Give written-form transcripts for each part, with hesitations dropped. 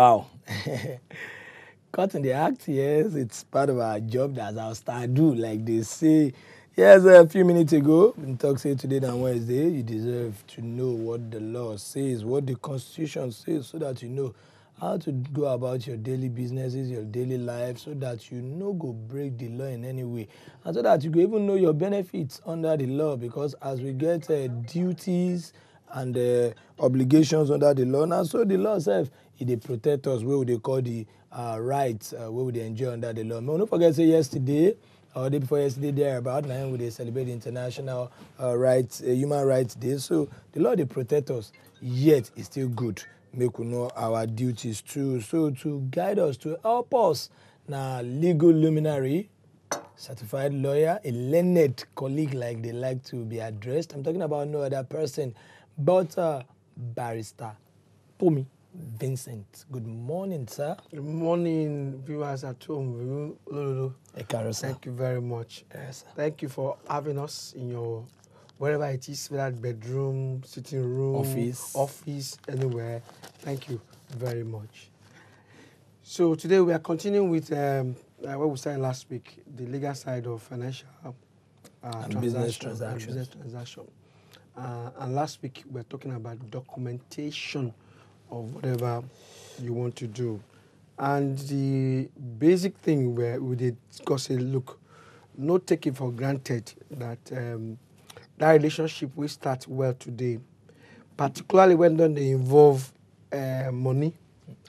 Wow. Caught in the act, yes, it's part of our job. That's our star do, like they say. Yes, a few minutes ago, in Talk Say Today than Wednesday, you deserve to know what the law says, what the Constitution says, so that you know how to go about your daily businesses, your daily life, so that you no go break the law in any way, and so that you go even know your benefits under the law, because as we get duties and obligations under the law, now so the law itself, it dey protect us, wey we dey call the rights wey we dey enjoy under the law. Don't forget say yesterday or day before yesterday thereabout, now we dey celebrate the International Human Rights Day. So the law dey protect us, yet it's still good make we know our duties too. So to guide us, to help us, na legal luminary, certified lawyer, a learned colleague like they like to be addressed. I'm talking about no other person but Barrister Pomi Vincent. Good morning, sir. Good morning, viewers at home. Thank you very much. Yes, thank you for having us in your, wherever it is, whether bedroom, sitting room, office, anywhere. Thank you very much. So today we are continuing with what we started last week, the legal side of financial business transactions. And last week we were talking about documentation of whatever you want to do. And the basic thing where we did discuss, look, not take it for granted that that relationship will start well today, particularly when they involve money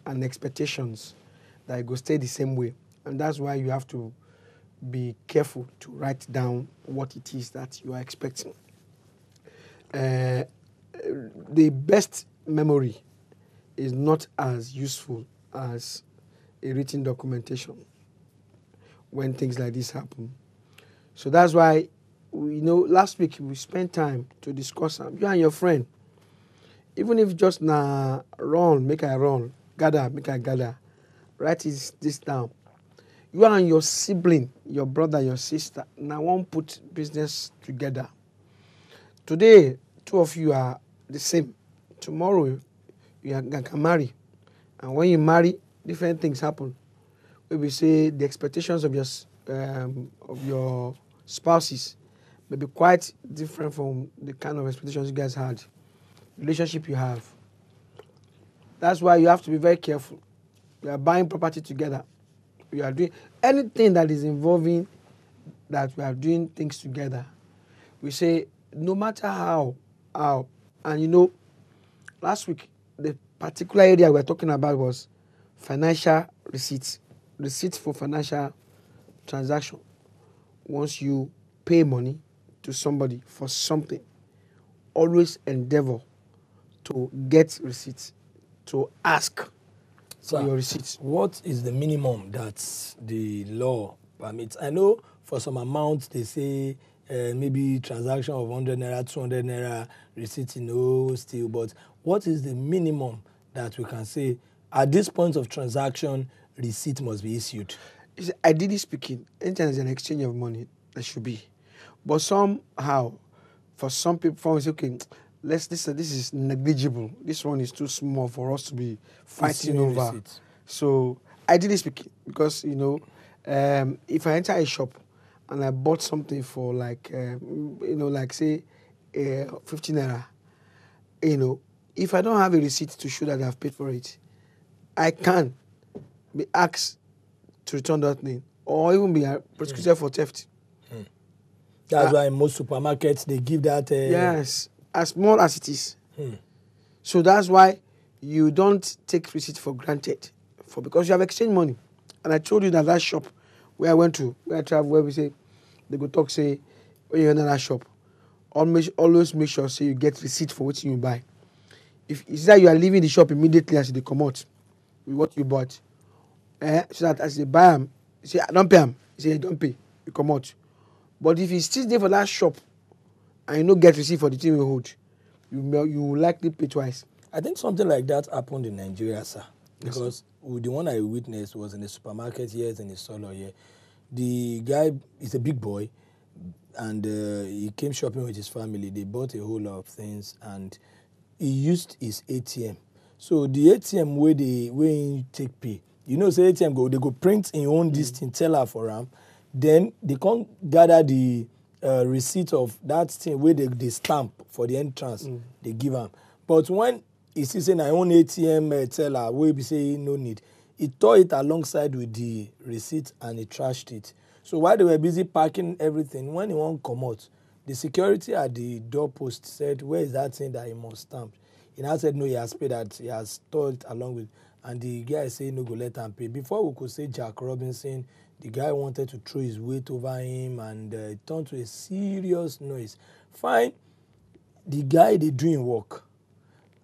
and expectations, that it will stay the same way. And that's why you have to be careful to write down what it is that you are expecting. The best memory is not as useful as a written documentation when things like this happen. So that's why, last week we spent time to discuss you and your friend. Even if just run, make I run, gather, make I gather, write this down. You and your sibling, your brother, your sister, now one put business together. Today, two of you are the same. Tomorrow, you can marry. And when you marry, different things happen. Maybe say the expectations of your spouses may be quite different from the kind of expectations you guys had, relationship you have. That's why you have to be very careful. You are buying property together. You are doing anything that is involving that we are doing things together. We say no matter how, and last week the particular area we're talking about was financial receipts for financial transaction. Once you pay money to somebody for something, always endeavor to get receipts, to ask for your receipts. What is the minimum that the law permits? I know for some amounts they say maybe transaction of 100 naira, 200 naira receipt, still, but what is the minimum that we can say at this point of transaction receipt must be issued? Ideally speaking, anytime there's an exchange of money, there should be. But somehow, for some people, it's okay, this is negligible. This one is too small for us to be fighting over. Receipt. So, ideally speaking, because, if I enter a shop and I bought something for say 15 naira, if I don't have a receipt to show that I've paid for it, I can be asked to return that thing or even be prosecuted for theft. That's why in most supermarkets they give that. Yes, as small as it is. So that's why you don't take receipt for granted, because you have exchanged money. And I told you that shop where I went to, where I travel, where we say they go talk, say when you enter that shop, always make sure say you get receipt for what you buy. If it's that you are leaving the shop immediately as they come out with what you bought, so that as they buy them, you say I don't pay them. You say I don't pay, you come out. But if you still there for that shop and you don't get receipt for the thing you hold, you will likely pay twice. I think something like that happened in Nigeria, sir. Because the one I witnessed was in a supermarket here in the Solo here. The guy is a big boy, and he came shopping with his family. They bought a whole lot of things, and he used his ATM. So the ATM where you take pay, you know, say ATM they go print in own this thing, tell her for them. Then they can't gather the receipt of that thing where they stamp for the entrance, they give them. But when he see say na own ATM teller wey be say no need, he tore it alongside with the receipt and he trashed it. So while they were busy packing everything, when he won't come out, the security at the doorpost said, "Where is that thing that he must stamp?" He now said, "No, he has paid that. He has stored it along with." And the guy said, "No, go let him pay." Before we could say Jack Robinson, the guy wanted to throw his weight over him, and it turned to a serious noise. Fine, the guy they doing work,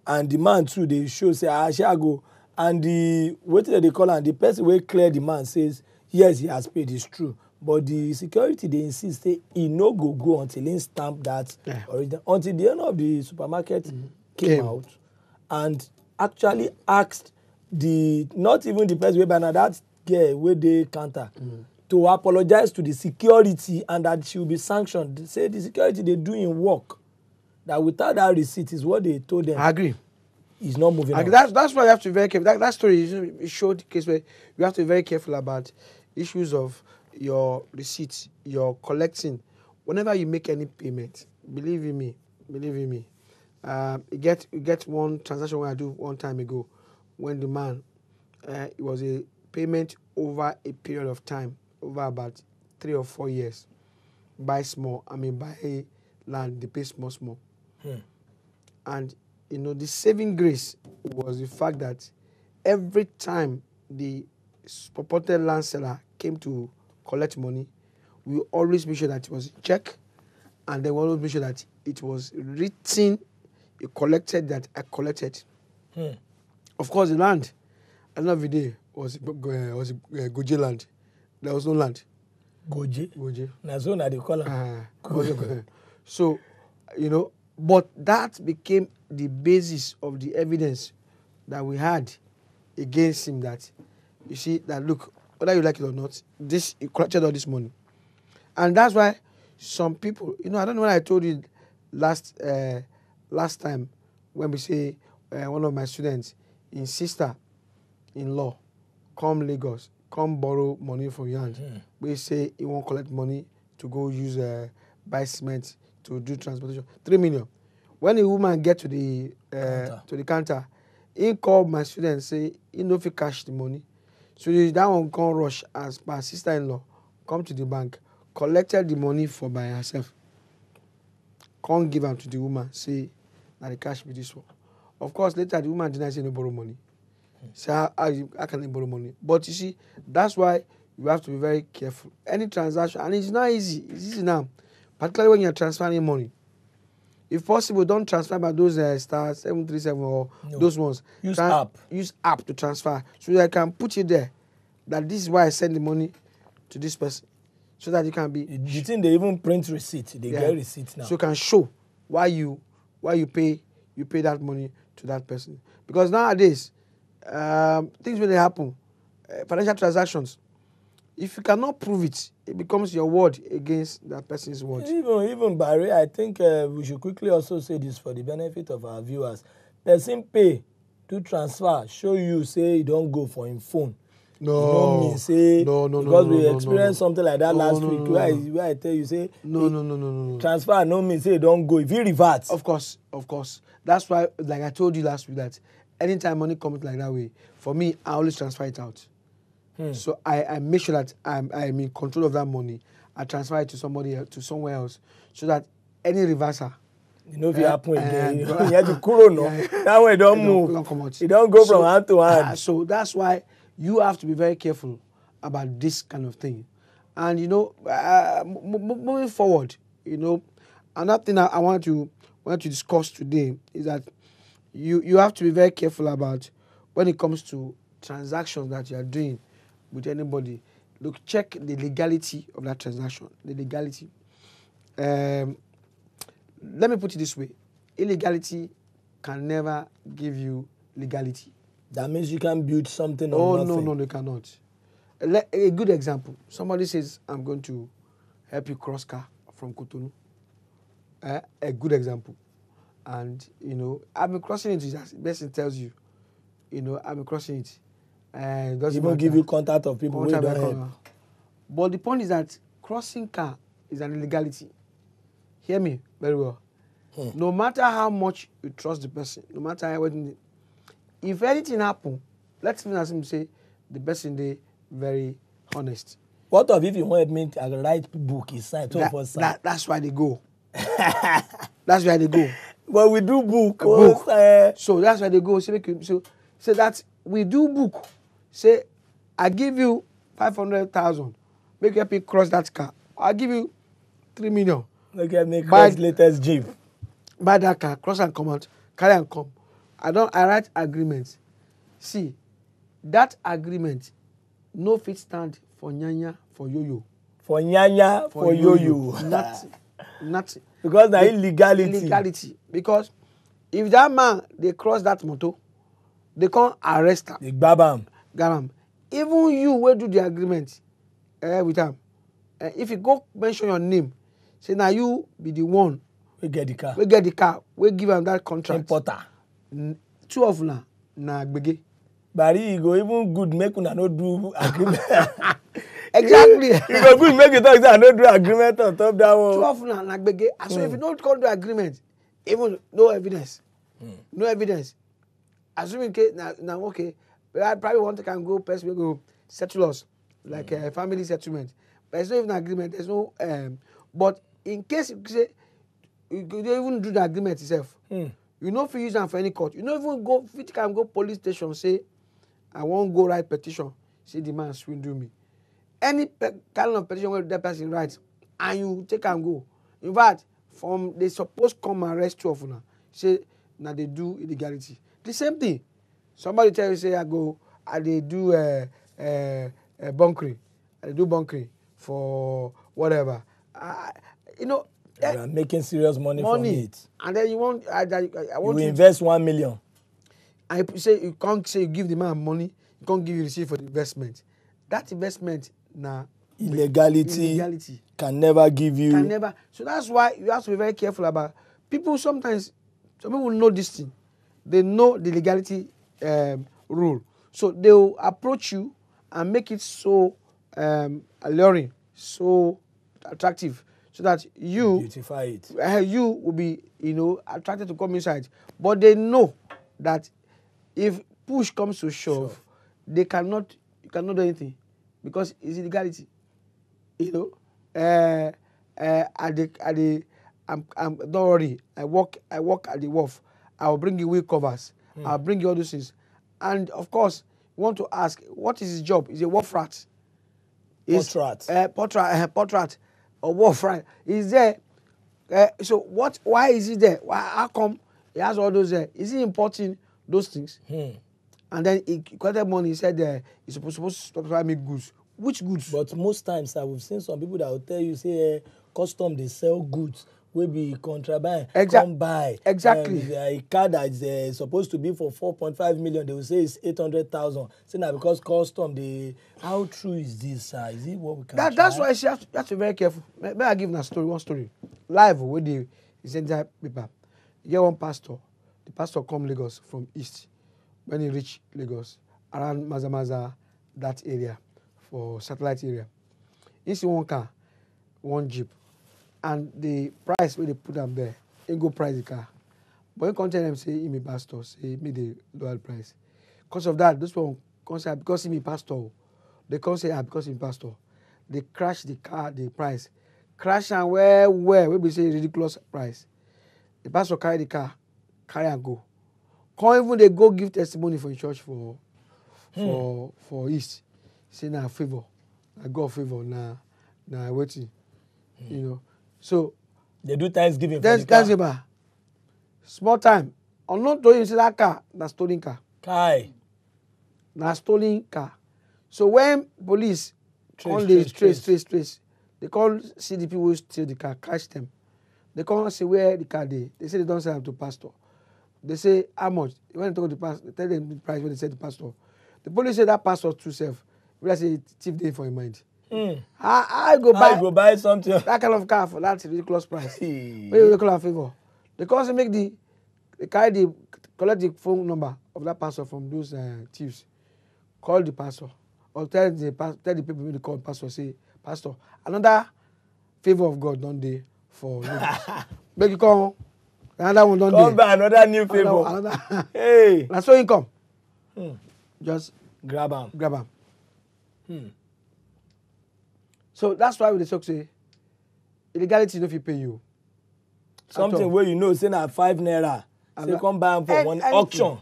and the man too they show say, "I shall go." And the wetin they call am, the person wey clear the man says, yes, he has paid, it's true. But the security they insist say he no go until he stamp that original, until the owner of the supermarket came out and actually asked not even the person wey buy na that girl wey dey counter to apologize to the security and that she will be sanctioned. Say the security they do im work, that without that receipt is what they told them. I agree. He's not moving on. That's why you have to be very careful. That story showed the case where you have to be very careful about issues of your receipts, your collecting. Whenever you make any payment, believe in me. You get one transaction where I do one time ago when the man, it was a payment over a period of time, over about 3 or 4 years. Buy land, they pay small. And you know, the saving grace was the fact that every time the purported land seller came to collect money, we always make sure that it was check, and then we always make sure that it was written, you collected that I collected. Of course, the land at the end of the day was Goje land. There was no land. Goje. That's what they call it. So, you know, but that became the basis of the evidence that we had against him, that you see that, look, whether you like it or not, he collected all this money. And that's why some people, you know, I don't know when I told you last time when we say one of my students, his sister-in-law, come Lagos, come borrow money from your hand. We say he won't collect money to go use buy cement to do transportation. 3 million. When the woman get to the counter, he called my student and say he no fit cash the money. So that one come rush as my sister-in-law come to the bank, collected the money for by herself. Can't give am to the woman, say that the cash be this one. Of course, later the woman denies say no borrow money. Say how can they borrow money? But you see, that's why you have to be very careful. Any transaction, and it's not easy. It's easy now, particularly when you're transferring money. If possible, don't transfer by those star 737 or those ones. Use app. Use app to transfer, so that I can put it there that this is why I send the money to this person, so that you can be. The thing they even print receipt. They get receipt now. So you can show why you pay that money to that person. Because nowadays, things when they happen, financial transactions, if you cannot prove it, it becomes your word against that person's word. Even Barry, I think we should quickly also say this for the benefit of our viewers. Person pay, do transfer, show you say you don't go for him phone. No. You know me say No. Because we experienced something like that last week. Where I tell you say No. transfer no mean say you don't go. If you revert. Of course. That's why, like I told you last week, that anytime money comes like that way, for me, I always transfer it out. So I make sure that I'm in control of that money. I transfer it to somebody else, to somewhere else, so that any reversal, you know, if it happen again, you have to kuro no. That way, don't move. You don't go from hand to hand. So that's why you have to be very careful about this kind of thing. And you know, moving forward, you know, another thing I want to discuss today is that you have to be very careful about when it comes to transactions that you are doing with anybody. Look, check the legality of that transaction. The legality. Let me put it this way: illegality can never give you legality. That means you can build something on nothing. No, they cannot. A good example: somebody says, "I'm going to help you cross car from Cotonou." A good example, and you know, I've been crossing it. As the person tells you, you know, I'm crossing it. Even give you contact of people who don't help. But the point is that crossing car is an illegality. Hear me very well. No matter how much you trust the person, no matter how if anything happen, let's say the person they very honest. What if you want me to write book is signed, that's why they go. That's why they go. But we do book. So that's why they go. Say that we do book. Say I give you 500,000. Make you help me cross that car. I'll give you 3 million. Make you make cross latest Jeep. Buy that car, cross and come out, carry and come. I write agreements. See, that agreement no fit stand for nyanya, for yo-yo. For nyanya, for yo-yo. Nothing. Because the illegality. Illegality. Because if that man they cross that motor, they can't arrest him. They grab him. Even you will do the agreement with him. If you go mention your name, say now you be the one. We get the car. We give him that contract. Importer. Two of them na gbege. Bari you go even good make una no do agreement. Exactly. You go good make you talk say I no do agreement on top that one. Two of them na gbege. So if you don't come to agreement, even no evidence. No evidence. Assuming now okay, I probably want to can go person go settle us like a family settlement. But there's no even agreement. There's no but in case you say you don't even do the agreement itself. You know if you use them for any court. You don't even go fit can go police station say I won't go write petition. Say the man swindle me. Any kind of petition where that person writes and you take and go. In fact, from they supposed come and arrest two of them. Say now they do illegality. The same thing. Somebody tell you say they do bunkering. They do bunkering for whatever. You know. You are making serious money from it. And then you want you invest 1 million. I say you can't say you give the man money, you can't give you receipt for the investment. That investment illegality can never give you. Can never. So that's why you have to be very careful about people. Sometimes some people know this thing. They know the legality rule. So they will approach you and make it so alluring, so attractive. So that you beautify it. You will be, attracted to come inside. But they know that if push comes to shove, you cannot do anything because it's illegality. Don't worry. I work at the wharf. I will bring you wheel covers. I'll bring you all those things. And of course, you want to ask, what is his job? Is a wharf rat? Portrait. Or wharf rat is there. So what? Why is he there? How come he has all those there? Is he importing those things? And then he collected money. He said he's supposed to supply me goods. Which goods? But most times, we've seen some people that will tell you, say, custom they sell goods. Will be contraband. Come buy. Exactly. A car that is supposed to be for 4.5 million, they will say it's 800,000. So now because custom, how true is this? Is it what we can? That's why you have to be very careful. May I give one story? Live with the Zendia paper. Here one pastor. The pastor come Lagos from east. When he reach Lagos, around Mazamaza, that area, for satellite area, he see one car, one jeep. And the price where they put them there, he go price the car. But you can't tell them, say, he me pastor, say, me the lower price. Because of that, this one can't say, because he me pastor. They can't say, because he me pastor. They crash the car, the price. Crash and where we say ridiculous price. The pastor carry the car, carry and go. Can't even they go give testimony for the church for East. Say, now favor. I got favor, now waiting. So they do Thanksgiving for the car. Thanksgiving. Small time. Unknown to you, see that car, na stolen car. Na stolen car. So when police trace, they can't see the people who steal the car, catch them. They can't say where the car is. They say they don't sell them to pastor. They say how much. When they talk to the pastor, they tell them the price when they say to pastor. The police say that pastor too self. We say thief day for your mind. I go buy something that kind of car for that ridiculous price. Where you call a favor? They can't make they collect the phone number of that pastor from those thieves. Call the pastor or tell the people when they call the pastor, say, Pastor, another favor of God don't dey for Lagos. Make you come. Another one don't dey. Come by another new favor. Another. Hey. That's where you come. Just Grab am. grab am. So that's why we dey talk say illegality no fit pay you. Something where you know say na 5 naira. Say come buy am for one anything. auction.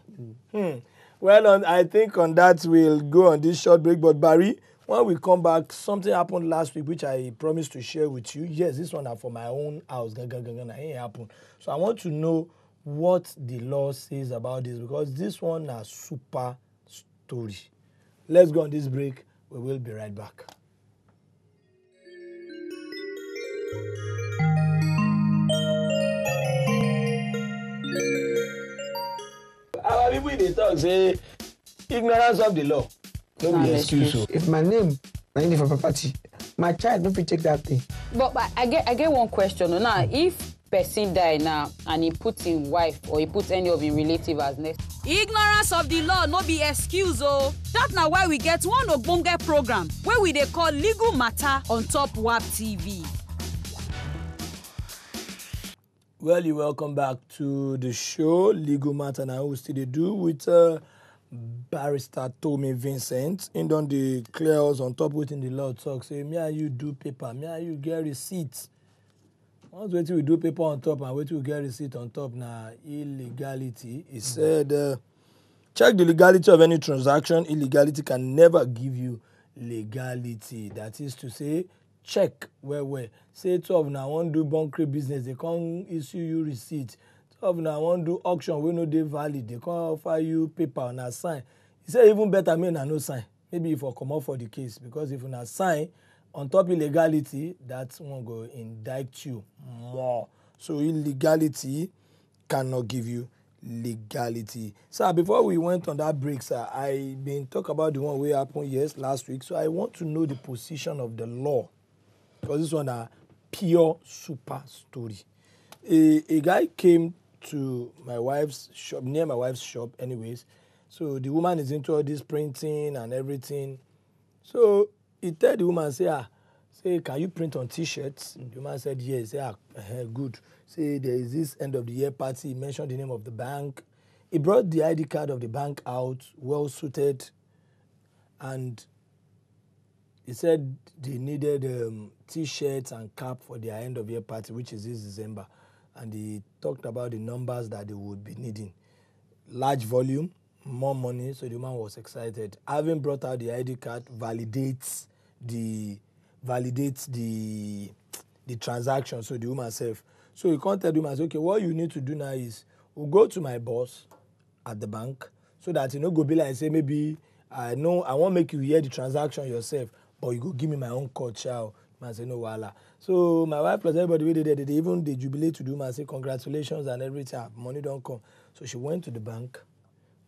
Well, I think on that we'll go on this short break. But Barry, when we come back, something happened last week which I promised to share with you. Yes, this one na for my own house. It ain't happen. So I want to know what the law says about this because this one na super story. Let's go on this break. We will be right back. Our people dey talk say ignorance of the law no be excuse o. If my name na in for property, my child no fit take that thing. But I get one question. Now, if person die now and he put him wife or he put any of his relative as next. Ignorance of the law no be excuse o. That na why we get one ogbonge program wey we dey call Legal Matter on top WAP TV. Well, you welcome back to the show, Legal Matter. Now, we still dey do with Barrister Tommy Vincent. In don dey clear us on top wetin the law talk. Say, me and you do paper, me and you get receipts. Once wetin we do paper on top and wetin we get receipt on top na illegality. He said, check the legality of any transaction. Illegality can never give you legality. That is to say, check where. Say 12 now wan do bunkering business, they can't issue you receipt. 12 now wan do auction wey no dey valid, they can't offer you paper on a sign. He say even better make una no sign. Maybe if I come out for the case, because if una sign on top illegality, that one go indict you more. So illegality cannot give you legality. Sir, before we went on that break, sir, I been talk about the one wey happened last week. So I want to know the position of the law. Because this one a pure super story. A guy came to my wife's shop, near my wife's shop anyways. So the woman is into all this printing and everything. So he tell the woman, say, can you print on T-shirts? The woman said, yes. Say, good. Say, there is this end of the year party. He mentioned the name of the bank. He brought the ID card of the bank out, well suited. And he said they needed T-shirts and cap for their end of year party, which is this December. And he talked about the numbers that they would be needing. Large volume, more money, so the man was excited. Having brought out the ID card validates the transaction, so the woman self. So he contacted the woman and said, okay, what you need to do now is we'll go to my boss at the bank so that you know go be like say maybe I won't make you hear the transaction yourself, but you go give me my own code, child. Man say no wala. So my wife plus everybody wey dey there, they jubilate to do man say congratulations and everything. Money don't come. So she went to the bank,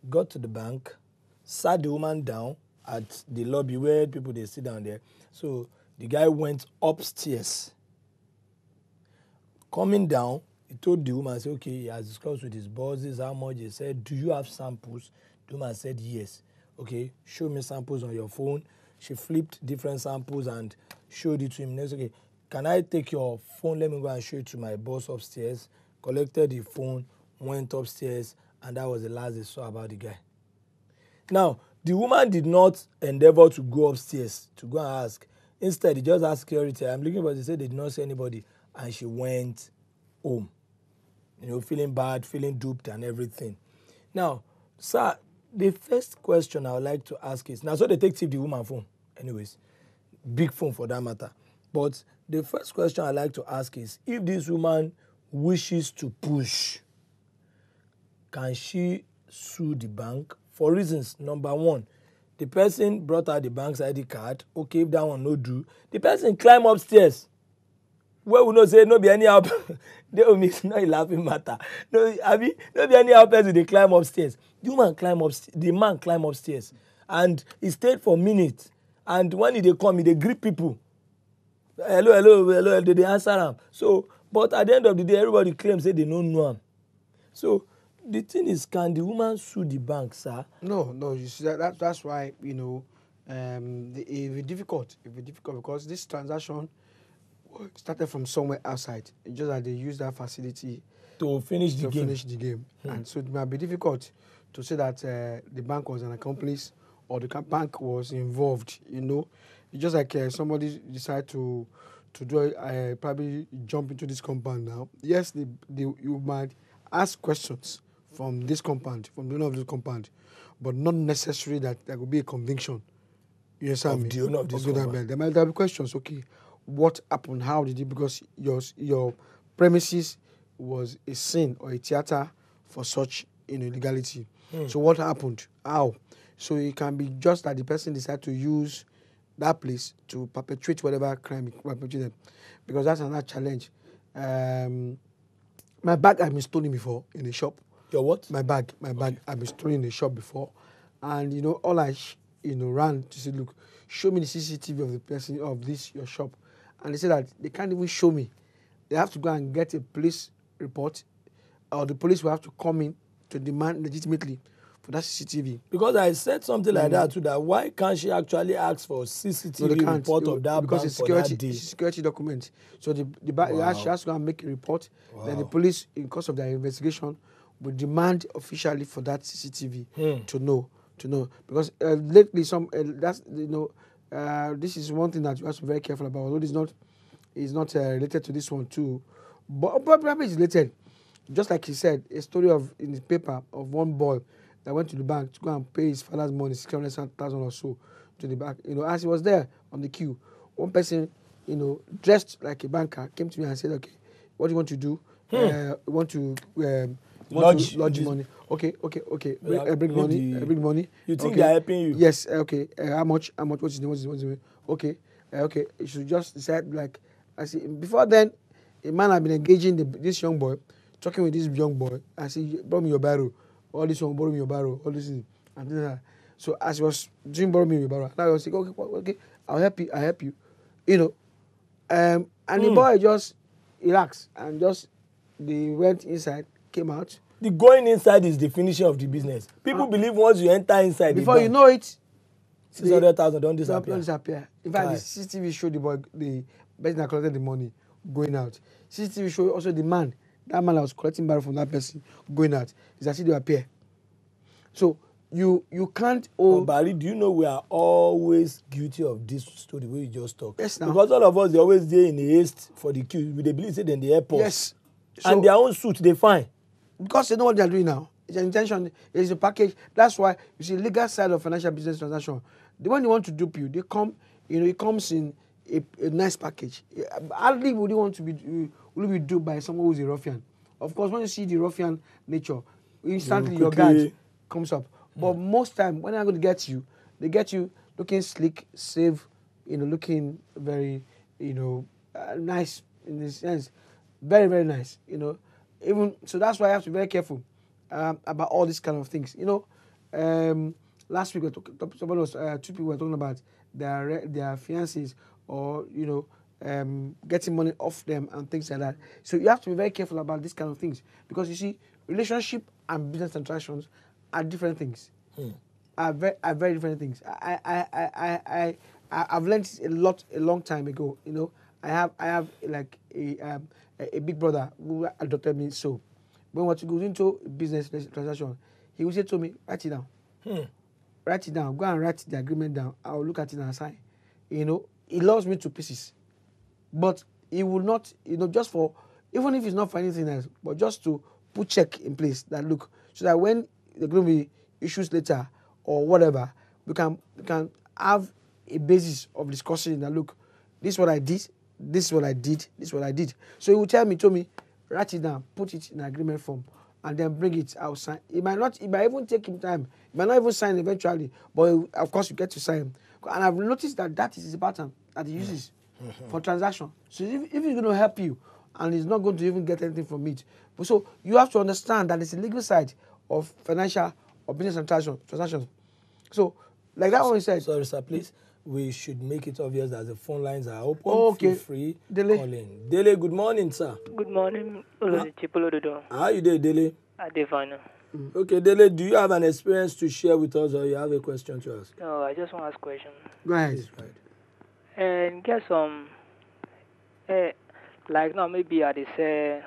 got to the bank, sat the woman down at the lobby where people they sit down there. So the guy went upstairs. Coming down, he told the woman, say, okay, he has discussed with his bosses how much. He said, do you have samples? The woman said, yes. Okay, show me samples on your phone. She flipped different samples and showed it to him. Next, okay, can I take your phone? Let me go and show it to my boss upstairs. Collected the phone, went upstairs, and that was the last they saw about the guy. Now, the woman did not endeavor to go upstairs to go and ask. Instead, he just asked security. I'm looking for, they said they did not see anybody. And she went home, feeling bad, feeling duped and everything. Now, sir, the first question I would like to ask is, now, so they take the woman phone, anyways, big phone for that matter. But the first question I'd like to ask is, if this woman wishes to push, can she sue the bank? For reasons, number one, the person brought out the bank's ID card. Okay, if that one no do, the person climb upstairs. Where we not say no be any help. They will miss no laughing matter. No, no be any help person they climb upstairs. The man climb upstairs, and he stayed for minutes. And when they come, they greet people. Hello. They answer him. So, but at the end of the day, everybody claims say they don't know him. So the thing is, can the woman sue the bank, sir? No, you see that's why it's difficult. Because this transaction started from somewhere outside. It's just that they use that facility To finish the to game. finish the game, and so it might be difficult to say that the bank was an accomplice or the bank was involved. It's just like somebody decide to do probably jump into this compound now. Yes, you might ask questions from this compound, from the owner of this compound, but not necessarily that there will be a conviction. You understand me? The owner of this compound. There might be questions. Okay, what happened? How did it? Because your premises was a scene or a theater for such illegality. So what happened? How? So it can be just that the person decided to use that place to perpetrate whatever crime he perpetrated, because that's another challenge. My bag had been stolen before in a shop. Your what? My bag had been stolen in a shop before, and all I ran to say, look, show me the CCTV of the person of this your shop, and they said that they can't even show me. They have to go and get a police report, or the police will have to come in to demand legitimately for that CCTV. Because I said something like that too, that why can't she actually ask for CCTV No, they can't. report of that because bank it's for security, that day? it's a security document. So the Wow. she has to go and make a report. Then the police, in course of their investigation, will demand officially for that CCTV to know. Because lately, this is one thing that you have to be very careful about. Although it's not related to this one too, but probably it's related. Just like he said, a story in the paper of one boy that went to the bank to go and pay his father's money, 600,000 or so, to the bank. As he was there on the queue, one person, dressed like a banker, came to me and said, "Okay, what do you want to do? You want to lodge money? Okay. Bring money. You think okay. they're helping you? Yes. Okay. How much? What's his name? Okay. Okay. You should just decide. Like I see. Before then, a man had been engaging this young boy, talking with this young boy. I said, "Borrow me your barrow. All this one, borrow me your barrow. All this thing." And then, so as he was doing borrow me your barrow, now I was like, "Okay, I'll help you." And the boy just relaxed and they went inside, came out. The going inside is the finishing of the business. People believe once you enter inside, Before you know it, 600,000 don't don't disappear. disappear. In fact, the CCTV showed the boy, the person that collected the money, going out. CCTV showed also that man that was collecting barrel from that person going out. It's as if they appear. So you can't Oh, Barry, do you know we are always guilty of this story where you just talk? Yes, now. Because all of us, they always there in the haste for the queue. They believe say then the airport. Yes. And their own suit, they find. Because they know what they are doing now. It's an intention, it's a package. That's why you see legal side of financial business transaction. When they want to dupe you, they come, it comes in a nice package. Hardly would you want to will be duped by someone who's a ruffian. Of course, when you see the ruffian nature, instantly your guard comes up. But most time, when they're going to get you, they get you looking sleek, safe, looking very, nice in this sense. Very, very nice, Even so, that's why I have to be very careful about all these kind of things. Last week two people were talking about their fiancés or getting money off them and things like that. So you have to be very careful about these kind of things, because you see, relationship and business transactions are different things. Are very different things. I've learned a lot a long time ago. I have like a big brother who adopted me. So when we were to go into a business transaction, he would say to me, "Write it down. Write it down. Go and write the agreement down. I will look at it and sign." He loves me to pieces, but he will not. Just for, even if it's not for anything else, but just to put check in place that look, so that when there are going to be issues later or whatever, we can have a basis of discussing that look, this is what I did. This is what I did. This is what I did. So he would told me, write it down, put it in agreement form, and then bring it outside. It might even take him time. He might not even sign eventually, but of course you get to sign. And I've noticed that is a pattern that he uses for transaction. So if he's going to help you, and he's not going to even get anything from it. But so you have to understand that it's a legal side of financial or business transactions. So like that one he said. Sorry, sir, please. We should make it obvious that the phone lines are open. Okay. Feel free. Dele. Call in. Dele, good morning, sir. Good morning, Olodipo Lododo. How are you doing, Dele? Adefana. Okay, Dele, do you have an experience to share with us or you have a question to ask? No, I just want to ask a question. Go ahead. Please, right. And get some, like now maybe I say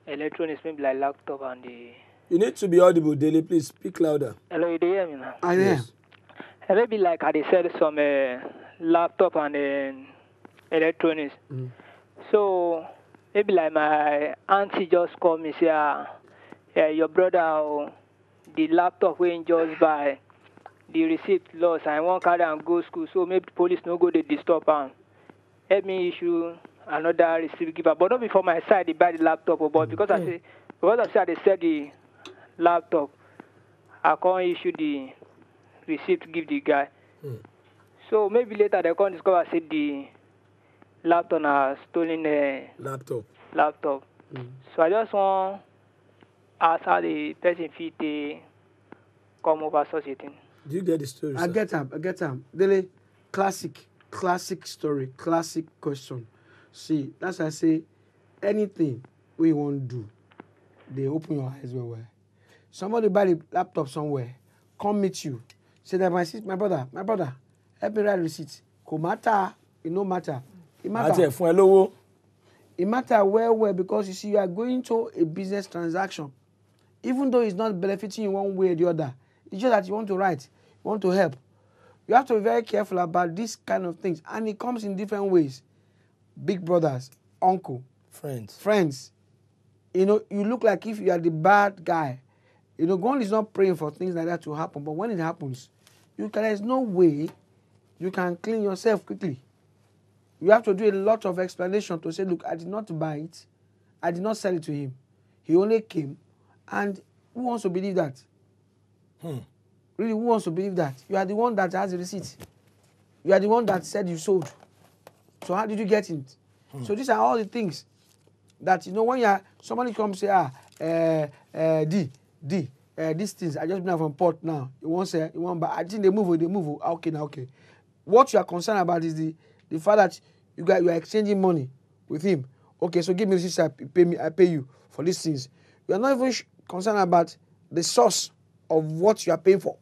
electronics, maybe like laptop and the. You need to be audible, Dele. Please speak louder. Hello, you hear me now? I am. And maybe like I said some laptop and electronics. So maybe like my auntie just called me say, your brother the laptop we just buy the receipt lost. I won't carry and go school, so maybe police no go they disturb am. Help me issue another receipt giver, but not before my side they buy the laptop. But because I say they sell the laptop, I can't issue the receipt to give the guy. So maybe later they can't discover say the laptop na stolen laptop. So I just want ask how the person fit come over such a thing. Do you get the story? I get him. Dele, classic story, classic question. See, that's why I say anything we want to do, they open your eyes well. Somebody buy the laptop somewhere, come meet you, say that my brother, help me write receipt. Go matter, it no matter. It matter. It matter well because you see you are going to a business transaction. Even though it's not benefiting you one way or the other, it's just that you want to write, you want to help. You have to be very careful about these kind of things, and it comes in different ways. Big brothers, uncle, friends. You know, you look like if you are the bad guy. You know, God is not praying for things like that to happen, but when it happens, there's no way you can clean yourself quickly. You have to do a lot of explanation to say, look, I did not buy it. I did not sell it to him. He only came. And who wants to believe that? Really, who wants to believe that? You are the one that has the receipt. You are the one that said you sold. So how did you get it? So these are all the things that, you know, when somebody comes say, these things, I just been from port now. You won't say, but I think they move. Okay, now, okay. What you are concerned about is the fact that you are exchanging money with him. Okay, so give me this, I pay you for these things. You are not even concerned about the source of what you are paying for.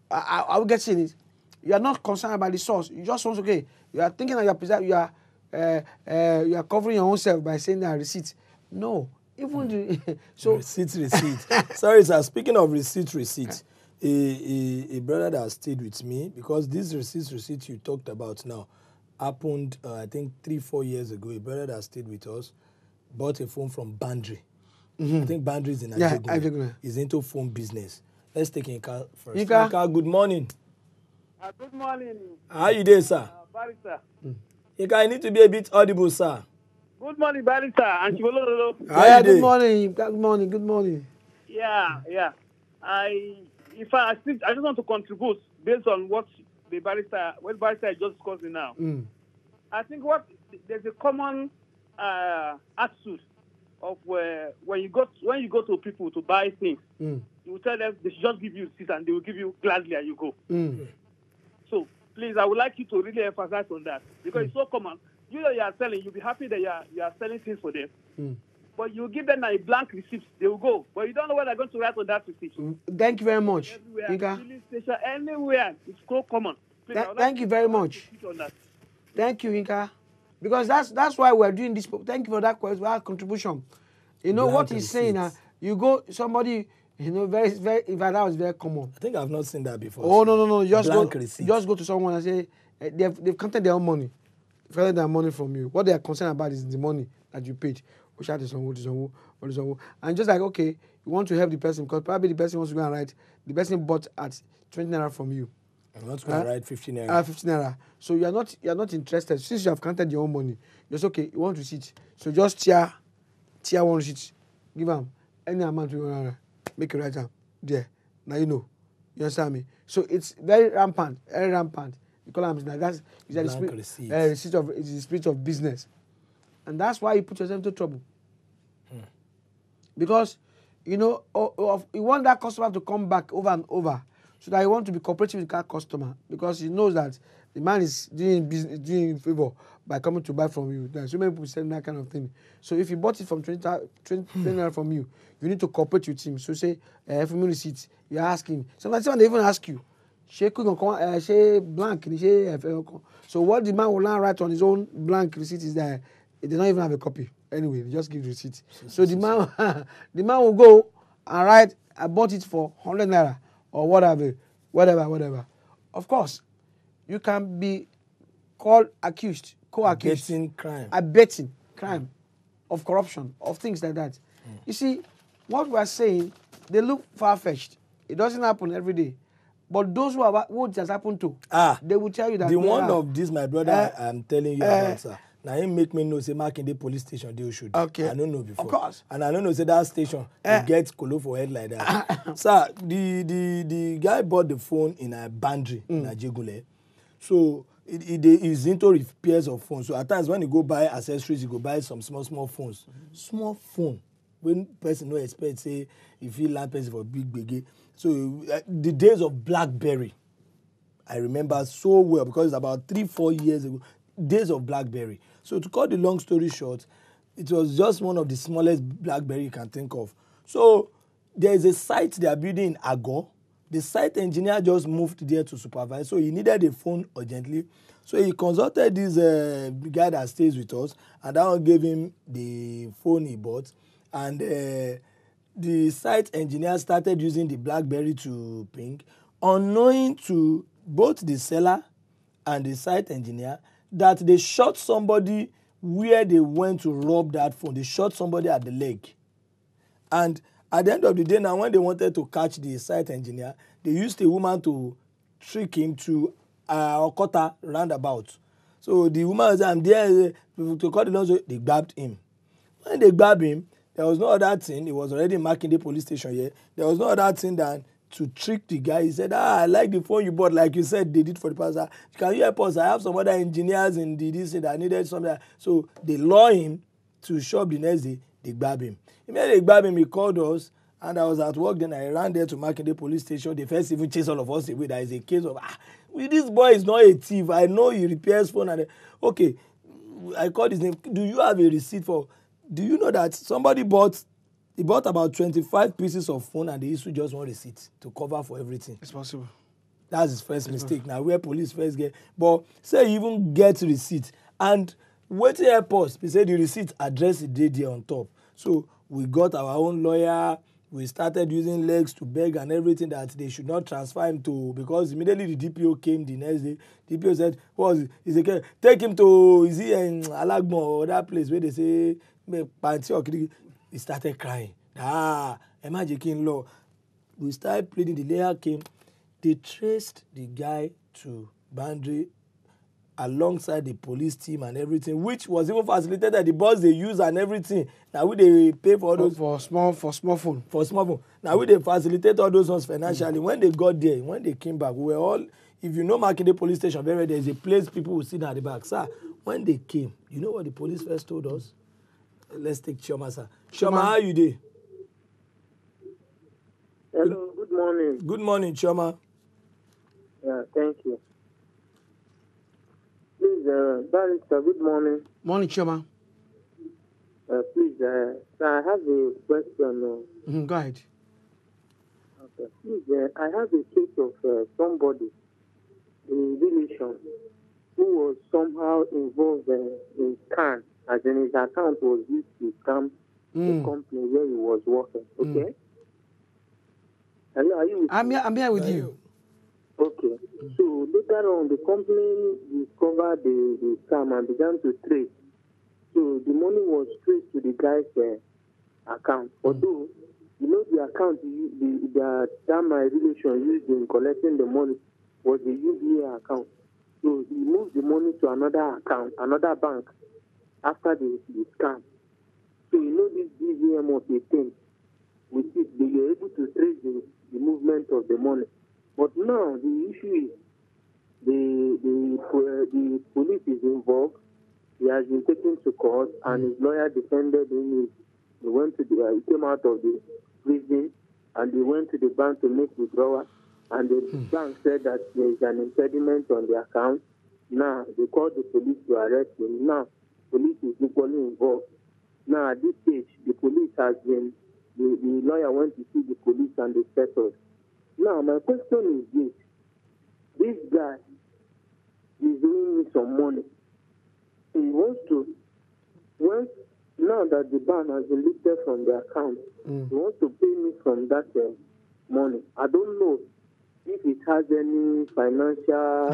I will get to it. You are not concerned about the source. You just want, okay, you are thinking that you are covering your own self by saying that receipt. No. Even so receipt. Sorry, sir. Speaking of receipt, a brother that stayed with me, because this receipt you talked about now happened, I think 3-4 years ago. A brother that stayed with us bought a phone from Bandri. I think Bandri is in Ajeguna. He's into phone business. Let's take Inka first. Inka, good morning. Good morning. How you doing, sir? Barrister. Inka, I need to be a bit audible, sir. Good morning, Barrister. And good morning. Yeah. I just want to contribute based on what Barrister is just discussing now. I think there's a common attitude of when you go to people to buy things, you will tell them they should just give you seat and they will give you gladly and you go. So please, I would like you to really emphasize on that because it's so common. You know you are selling, you'll be happy that you are selling things for them. But you give them a blank receipt, they will go. But you don't know what they're going to write on that receipt. Thank you very much. Everywhere, filling station, anywhere, it's so common. Please, thank you very much. Thank you, Inka. Because that's why we're doing this. Thank you for that contribution. You know what he's saying? You go, somebody, you know, very, very, in fact, that was very common. I think I've not seen that before. Oh, no. Just go to someone and say, they've counted their own money. Further their money from you. What they are concerned about is the money that you paid. And just like, okay, you want to help the person because probably the person wants to go and write. The person bought at 20 naira from you. I want to go and write 15 naira. 15 naira. So you are not interested. Since you have counted your own money, you're okay. You want receipt. So just tier one receipt. Give them any amount you want to make it right down. There. Now you know. You understand me? So it's very rampant. You call them like that's the spirit of business. And that's why you put yourself into trouble. Because, you know, you want that customer to come back over and over so that you want to be cooperative with that customer because he knows that The man is doing business, doing you favor by coming to buy from you. There are so many people selling that kind of thing. So if he bought it from 20 naira from you, you need to cooperate with him. So say, for me receipt, you ask him. Sometimes they even ask you, say blank, so what the man will now write on his own blank receipt is that they don't even have a copy. Anyway, they just give the receipt. So the man, the man will go and write, I bought it for 100 naira or whatever. Of course, you can be called accused, co-accused, abetting crime of corruption, of things like that. You see, what we are saying, they look far-fetched. It doesn't happen every day. But those who it has happened to, they will tell you that. The one of this, my brother, I'm telling you about, sir. Now, he make me know, say, Makinde police station, they should. Okay. I don't know before. Of course. And I don't know, say, that station, you get Kolo for head like that. Sir, the guy bought the phone in a boundary in Ajegule. So, he's into repairs of phones. So, at times, when you go buy accessories, you go buy some small phones. Small phone. When person no expect, say, if he land person for big biggie. So, the days of BlackBerry, I remember so well because it's about 3-4 years ago. Days of BlackBerry. So to cut the long story short, it was just one of the smallest BlackBerry you can think of. So there is a site they are building in Ago. The site engineer just moved there to supervise. So he needed a phone urgently. So he consulted this guy that stays with us, and that one gave him the phone he bought. And the site engineer started using the BlackBerry to ping, unknowing to both the seller and the site engineer that they shot somebody where they went to rob that phone. They shot somebody at the leg. And at the end of the day, now when they wanted to catch the site engineer, they used a woman to trick him to Okota roundabout. So the woman was, I'm there to cut the long story, they grabbed him. When they grabbed him, there was no other thing. He was already marking the police station here. There was no other thing than to trick the guy. He said, I like the phone you bought, like you said they did for the pastor. Can you help us? I have some other engineers in this that needed something. So they lure him to shop the next day. They grab him. Immediately they grab him, he called us, and I was at work. Then I ran there to Makinde police station. They first even chased all of us away. There is a case of, this boy is not a thief. I know he repairs phone. And okay, I called his name. Do you have a receipt for? Do you know that somebody bought? He bought about 25 pieces of phone and they issued just one receipt to cover for everything. It's possible. That's his first mistake. Now, where police first get. But say you even get receipt. And waiting help us. We said the receipt address the day there on top. So we got our own lawyer. We started using legs to beg and everything that they should not transfer him to. Because immediately the DPO came the next day. DPO said, what was it? He said, take him to, is he in Alagbon or that place where they say, Panti or Kiri. He started crying. Imagine law. We started pleading. The lawyer came. They traced the guy to boundary alongside the police team and everything, which was even facilitated. The bus they use and everything. Now we they pay for all those for small phone. For small phone. Now we they facilitate all those ones financially. When they got there, when they came back, we were all. If you know Makinde police station, there is a place people will sit at the back. Sir, when they came, you know what the police first told us? Let's take Chioma, sir. Chioma, how you doing? Hello, good morning. Good morning, Chioma. Yeah, thank you. Please, Barrister, good morning. Morning, Chioma. Please, I have a question. Go ahead. Okay. Please, I have a case of somebody, a relation, who was somehow involved in scam, as in his account was used to scam the company where he was working. Okay? Hello, are you with me? I'm here with you. Okay. So later on, the company discovered the scam and began to trace. So the money was traced to the guy's account. Although, you know, the account that my relation used in collecting the money was the UBA account. So he moved the money to another account, another bank, after the scam. So you know this BVM of a thing. With it, they were able to trace the movement of the money. But now the issue is the police is involved. He has been taken to court, and his lawyer defended him. He went to he came out of the prison, and he went to the bank to make withdrawal. And the bank said that there is an impediment on the account, Now, they called the police to arrest him. Now, police is equally involved. Now, at this stage, the police has been, the lawyer went to see the police and they settled. Now, my question is this. This guy is owing me some money. He wants to, now that the ban has been lifted from the account, he wants to pay me from that money. I don't know if it has any financial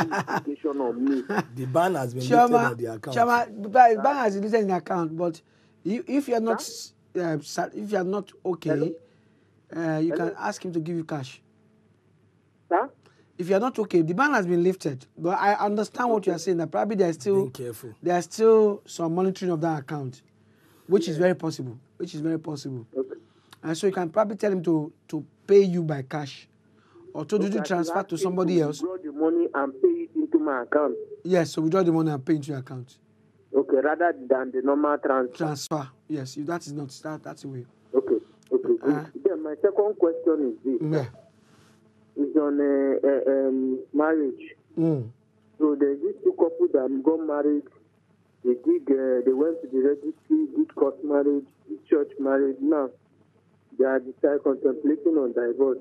implication on me. The ban has been lifted on the account. The ban has been lifted in the account, but if you are not, if you are not okay, you can ask him to give you cash. Huh? If you are not okay, the ban has been lifted. But I understand what you are saying. That probably there's still some monitoring of that account, which is very possible. Okay. And so you can probably tell him to pay you by cash, or to do transfer to somebody else. Withdraw the money and pay it into my account. Yes, so withdraw the money and pay into your account. Okay, rather than the normal transfer. Transfer. Yes, if that is not that's the way. Okay. Then my second question is this. Yeah. It's on marriage. So there's these two couples that got married. They went to the registry, did court marriage, did church marriage. Now they are contemplating on divorce.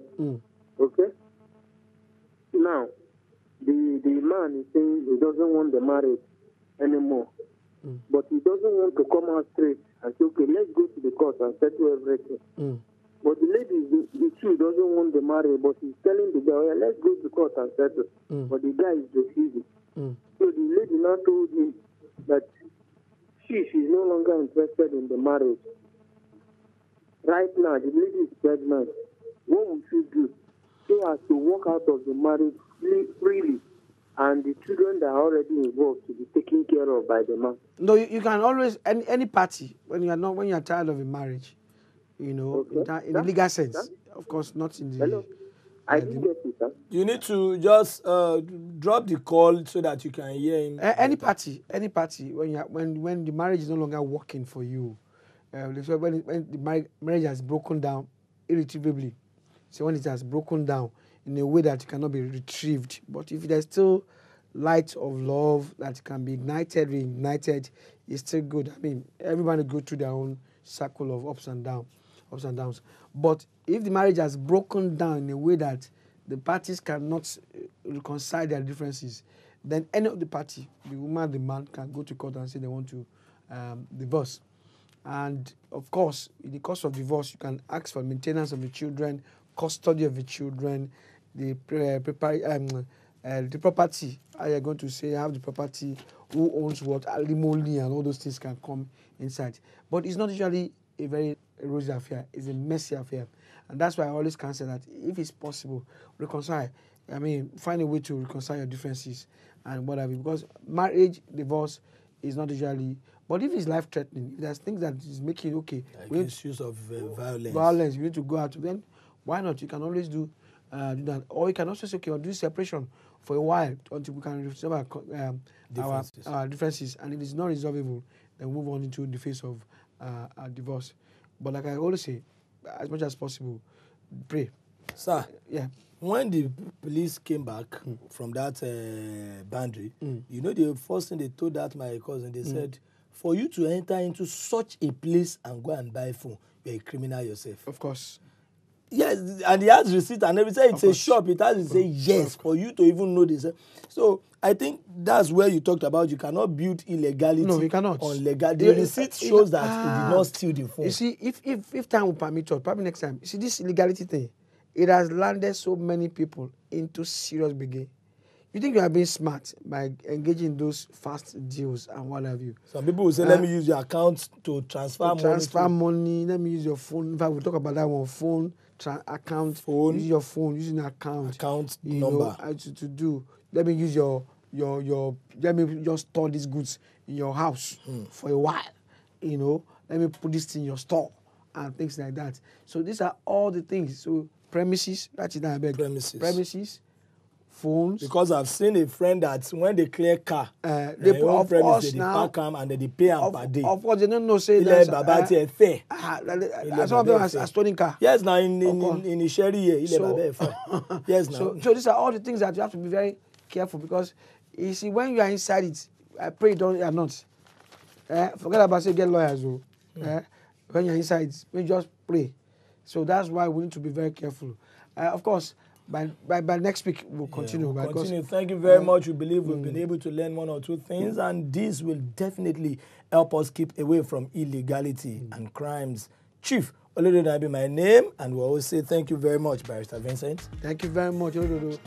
Okay. Now the man is saying he doesn't want the marriage anymore, but he doesn't want to come out straight and say, okay, let's go to the court and settle everything. But the lady, the two doesn't want the marriage, but he's telling the guy, well, let's go to court and settle. But the guy is refusing. So the lady now told him that she's no longer interested in the marriage. Right now, the lady is pregnant. What would she do? She has to walk out of the marriage freely, and the children that are already involved to be taken care of by the man. No, you can always any party when you are tired of a marriage. You know, Okay. in the legal sense, of course, not in the. Hello? I didn't get it, sir. You need to just drop the call so that you can hear him. Any party, when the marriage is no longer working for you, when the marriage has broken down irretrievably, so when it has broken down in a way that it cannot be retrieved, but if there's still light of love that can be reignited, it's still good. I mean, everybody go through their own circle of ups and downs. But if the marriage has broken down in a way that the parties cannot reconcile their differences, then any of the party, the woman, the man, can go to court and say they want to divorce. And of course, in the course of divorce, you can ask for maintenance of the children, custody of the children, the property. How you're going to say have the property, who owns what, alimony, and all those things can come inside. But it's not usually a very rosy affair. It's a messy affair. And that's why I always cancel that. If it's possible, reconcile. I mean, find a way to reconcile your differences and whatever. Because marriage, divorce is not usually. But if it's life-threatening, if there's things that is making okay, like issues of violence. Violence, you need to go out. Then why not? You can always do that. Or you can also say, okay, I'll do separation for a while until we can resolve our differences. And if it's not resolvable, then move on into the phase of a divorce. But like I always say, as much as possible, pray. Sir, Yeah. when the police came back from that boundary, you know the first thing they told that my cousin, they said, for you to enter into such a place and go and buy phone, you're a criminal yourself. Of course. Yes, and he has receipt and everything. It's a shop. It has to say yes for you to even know this. So I think that's where you talked about you cannot build illegality. No, you cannot. On legality. The receipt shows that he did not steal the phone. You see, if time will permit us, probably next time, you see this illegality thing, it has landed so many people into serious begging. You think you are being smart by engaging in those fast deals and what have you? Some people will say, let me use your account to transfer money. Let me use your phone. In fact, we'll talk about that one. Phone, account. Phone. Use your phone, using an account. Account number. To do. Let me use your let me just store these goods in your house for a while. You know, let me put this in your store and things like that. So these are all the things. So premises, that's it. I beg. Premises. Phones. Because I've seen a friend that when they clear car, they put of course now. They park and they pay am per day. Of course, they don't know say that's fair. Some of them are stolen car. Yes, now in the Sherry here, yes, now. So these are all the things that you have to be very careful because You see, when you are inside it, I pray you are not. Forget about say get lawyers. When you're inside, we just pray. So that's why we need to be very careful. Of course, by next week we'll continue. We'll continue. Thank you very much. We believe we've been able to learn one or two things, and this will definitely help us keep away from illegality and crimes. Chief Olododo be my name, and we'll always say thank you very much, Barrister Vincent. Thank you very much, Olododo.